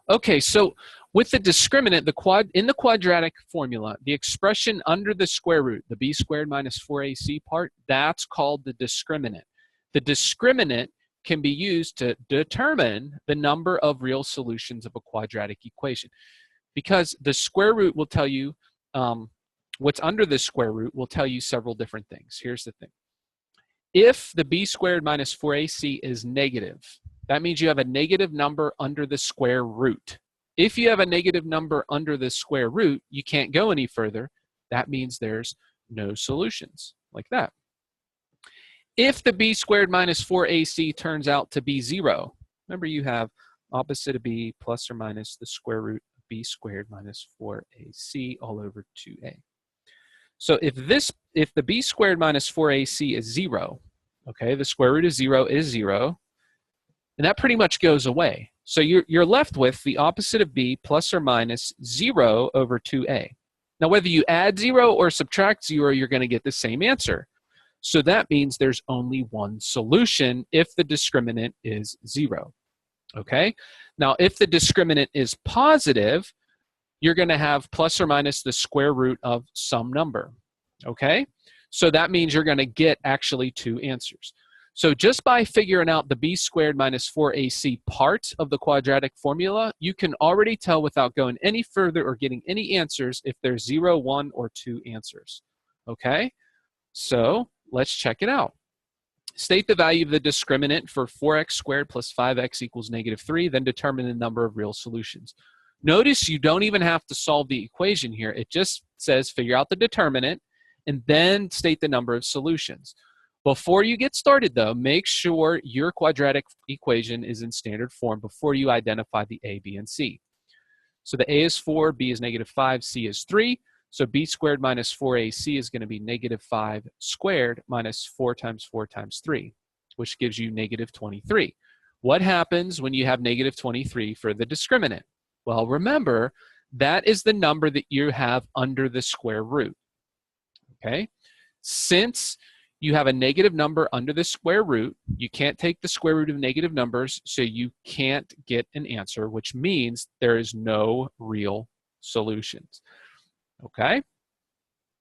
Okay, so with the discriminant, in the quadratic formula, the expression under the square root, the b squared minus 4ac part, that's called the discriminant. The discriminant can be used to determine the number of real solutions of a quadratic equation, because the square root will tell you, what's under the square root will tell you several different things. Here's the thing. If the b squared minus 4ac is negative, that means you have a negative number under the square root. If you have a negative number under the square root, you can't go any further. That means there's no solutions, like that. If the b squared minus 4ac turns out to be 0, remember you have opposite of b plus or minus the square root of b squared minus 4ac all over 2a. So if the b squared minus 4ac is 0, okay, the square root of 0 is 0, and that pretty much goes away. So you're left with the opposite of b plus or minus 0 over 2a. Now whether you add 0 or subtract 0, you're going to get the same answer. So that means there's only one solution if the discriminant is 0. Okay? Now if the discriminant is positive, you're going to have plus or minus the square root of some number. Okay? So that means you're going to get actually two answers. So just by figuring out the b squared minus 4ac part of the quadratic formula, you can already tell without going any further or getting any answers if there's 0, 1, or 2 answers. Okay? So let's check it out. State the value of the discriminant for 4x squared plus 5x equals -3, then determine the number of real solutions. Notice you don't even have to solve the equation here. It just says figure out the determinant and then state the number of solutions. Before you get started though, make sure your quadratic equation is in standard form before you identify the a, b, and c. So the a is 4, b is -5, c is 3. So b squared minus 4ac is going to be -5 squared minus 4 times 4 times 3, which gives you -23. What happens when you have -23 for the discriminant? Well, remember, that is the number that you have under the square root. Okay? Since you have a negative number under the square root, you can't take the square root of negative numbers, so you can't get an answer, which means there is no real solutions. Okay?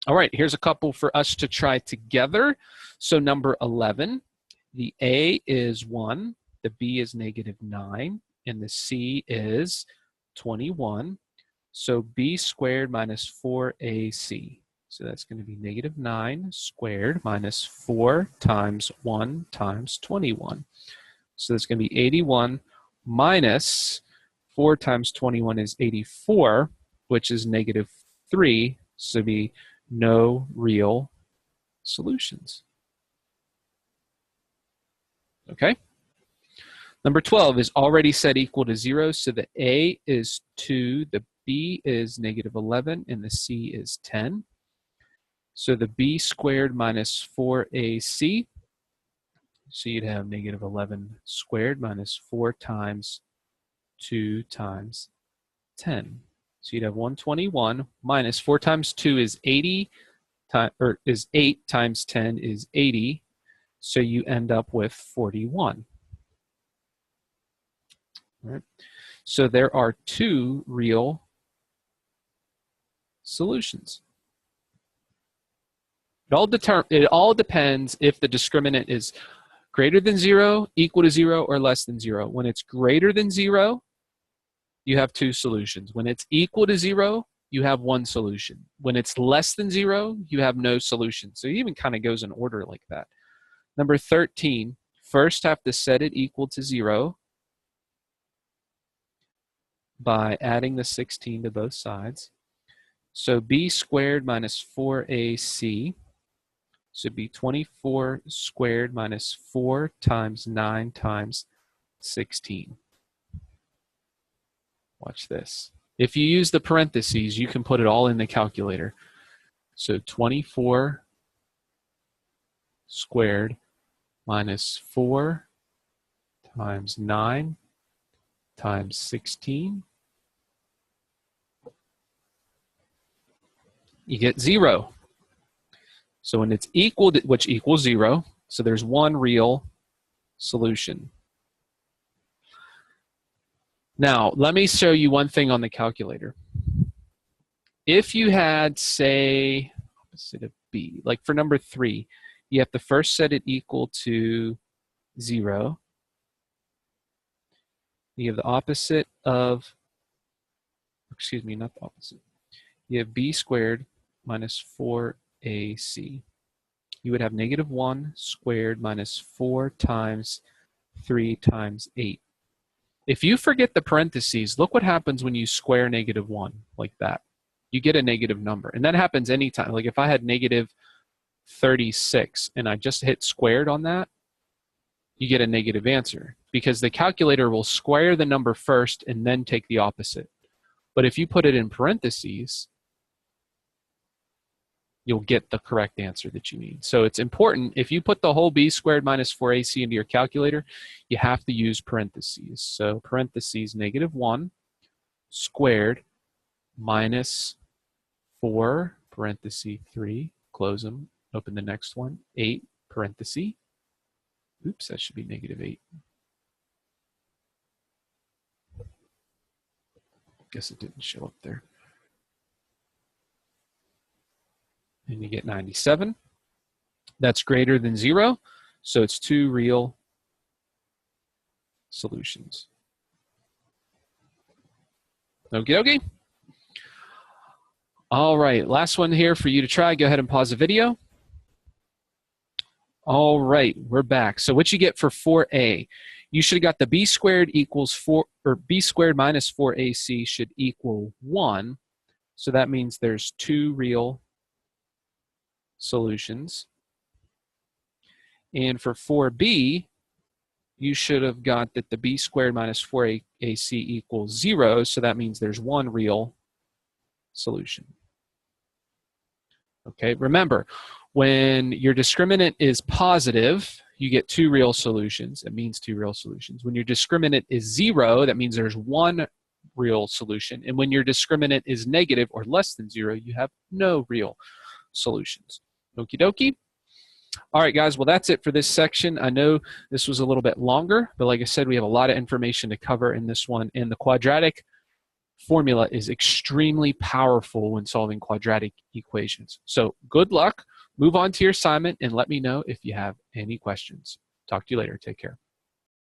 All right, here's a couple for us to try together. So number 11, the a is 1, the b is -9, and the c is 21. So b squared minus 4ac. So that's going to be -9 squared minus 4 times 1 times 21. So that's going to be 81 minus 4 times 21 is 84, which is -3. So be no real solutions. Okay? Number 12 is already set equal to 0. So the a is 2, the b is -11, and the c is 10. So the b squared minus 4ac, so you'd have -11 squared minus 4 times 2 times 10. So you'd have 121 minus 4 times 2 is 80, or is 8 times 10 is 80. So you end up with 41. All right. So there are two real solutions. It all depends if the discriminant is greater than 0, equal to 0, or less than 0. When it's greater than 0, you have two solutions. When it's equal to 0, you have one solution. When it's less than 0, you have no solution. So it even kind of goes in order like that. Number 13, first have to set it equal to 0 by adding the 16 to both sides. So b squared minus 4ac should be 24 squared minus 4 times 9 times 16. Watch this. If you use the parentheses, you can put it all in the calculator. So 24 squared minus 4 times 9 times 16. You get 0. So when it's equal to, which equals 0, so there's one real solution. Now, let me show you one thing on the calculator. If you had, say, opposite of b, like for number 3, you have to first set it equal to 0. You have the opposite of, excuse me, not the opposite. You have b squared minus 4ac. You would have negative 1 squared minus 4 times 3 times 8. If you forget the parentheses, look what happens when you square negative 1 like that. You get a negative number. And that happens anytime. Like if I had negative 36 and I just hit squared on that, you get a negative answer because the calculator will square the number first and then take the opposite. But if you put it in parentheses, you'll get the correct answer that you need. So it's important, if you put the whole b squared minus 4ac into your calculator, you have to use parentheses. So parentheses negative 1 squared minus 4 parenthesis 3, close them, open the next one, 8 parenthesis. Oops, that should be negative 8. Guess it didn't show up there. And you get 97. That's greater than 0, so it's 2 real solutions. Okie dokie. All right, last one here for you to try. Go ahead and pause the video. All right, we're back. So what you get for 4a, you should have got the b squared equals 4, or b squared minus 4ac should equal 1. So that means there's 2 real solutions. And for 4b, you should have got that the b squared minus 4ac equals 0. So that means there's 1 real solution. Okay, remember, when your discriminant is positive, you get 2 real solutions. It means 2 real solutions. When your discriminant is 0, that means there's 1 real solution. And when your discriminant is negative or less than 0, you have no real solutions. Okie dokie. All right, guys, well, that's it for this section. I know this was a little bit longer, but like I said, we have a lot of information to cover in this one. And the quadratic formula is extremely powerful when solving quadratic equations. So good luck. Move on to your assignment and let me know if you have any questions. Talk to you later. Take care.